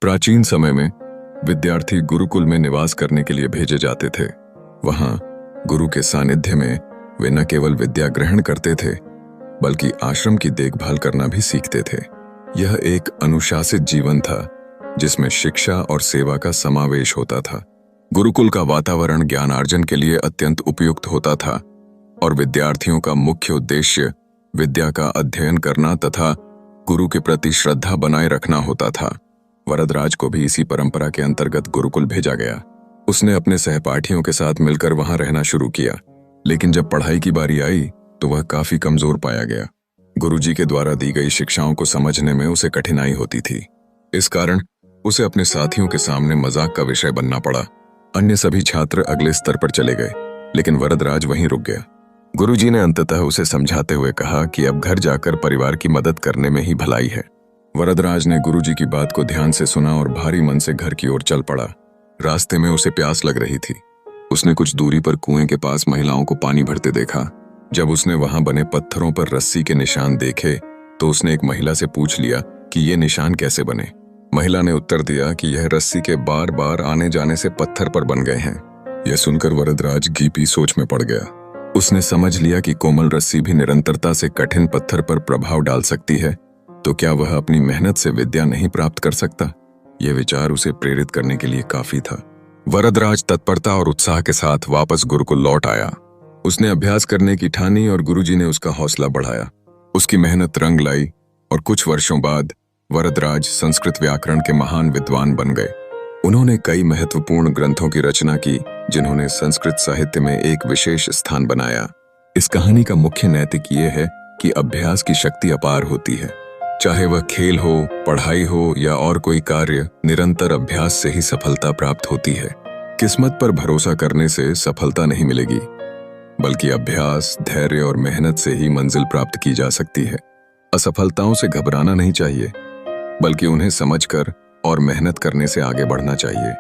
प्राचीन समय में विद्यार्थी गुरुकुल में निवास करने के लिए भेजे जाते थे। वहां गुरु के सानिध्य में वे न केवल विद्या ग्रहण करते थे बल्कि आश्रम की देखभाल करना भी सीखते थे। यह एक अनुशासित जीवन था जिसमें शिक्षा और सेवा का समावेश होता था। गुरुकुल का वातावरण ज्ञानार्जन के लिए अत्यंत उपयुक्त होता था और विद्यार्थियों का मुख्य उद्देश्य विद्या का अध्ययन करना तथा गुरु के प्रति श्रद्धा बनाए रखना होता था। वरदराज को भी इसी परंपरा के अंतर्गत गुरुकुल भेजा गया। उसने अपने सहपाठियों के साथ मिलकर वहां रहना शुरू किया, लेकिन जब पढ़ाई की बारी आई तो वह काफी कमजोर पाया गया। गुरुजी के द्वारा दी गई शिक्षाओं को समझने में उसे कठिनाई होती थी। इस कारण उसे अपने साथियों के सामने मजाक का विषय बनना पड़ा। अन्य सभी छात्र अगले स्तर पर चले गए, लेकिन वरदराज वहीं रुक गया। गुरुजी ने अंततः उसे समझाते हुए कहा कि अब घर जाकर परिवार की मदद करने में ही भलाई है। वरदराज ने गुरुजी की बात को ध्यान से सुना और भारी मन से घर की ओर चल पड़ा। रास्ते में उसे प्यास लग रही थी। उसने कुछ दूरी पर कुएं के पास महिलाओं को पानी भरते देखा। जब उसने वहां बने पत्थरों पर रस्सी के निशान देखे तो उसने एक महिला से पूछ लिया कि ये निशान कैसे बने। महिला ने उत्तर दिया कि यह रस्सी के बार बार आने जाने से पत्थर पर बन गए हैं। यह सुनकर वरदराज गहरी सोच में पड़ गया। उसने समझ लिया कि कोमल रस्सी भी निरंतरता से कठिन पत्थर पर प्रभाव डाल सकती है, तो क्या वह अपनी मेहनत से विद्या नहीं प्राप्त कर सकता? यह विचार उसे प्रेरित करने के लिए काफी था। वरदराज तत्परता और उत्साह के साथ वापस गुरुकुल लौट आया। उसने अभ्यास करने की ठानी और गुरुजी ने उसका हौसला बढ़ाया। उसकी मेहनत रंग लाई और कुछ वर्षों बाद वरदराज संस्कृत व्याकरण के महान विद्वान बन गए। उन्होंने कई महत्वपूर्ण ग्रंथों की रचना की जिन्होंने संस्कृत साहित्य में एक विशेष स्थान बनाया। इस कहानी का मुख्य नैतिक ये है कि अभ्यास की शक्ति अपार होती है। चाहे वह खेल हो, पढ़ाई हो या और कोई कार्य, निरंतर अभ्यास से ही सफलता प्राप्त होती है। किस्मत पर भरोसा करने से सफलता नहीं मिलेगी, बल्कि अभ्यास, धैर्य और मेहनत से ही मंजिल प्राप्त की जा सकती है। असफलताओं से घबराना नहीं चाहिए, बल्कि उन्हें समझकर और मेहनत करने से आगे बढ़ना चाहिए।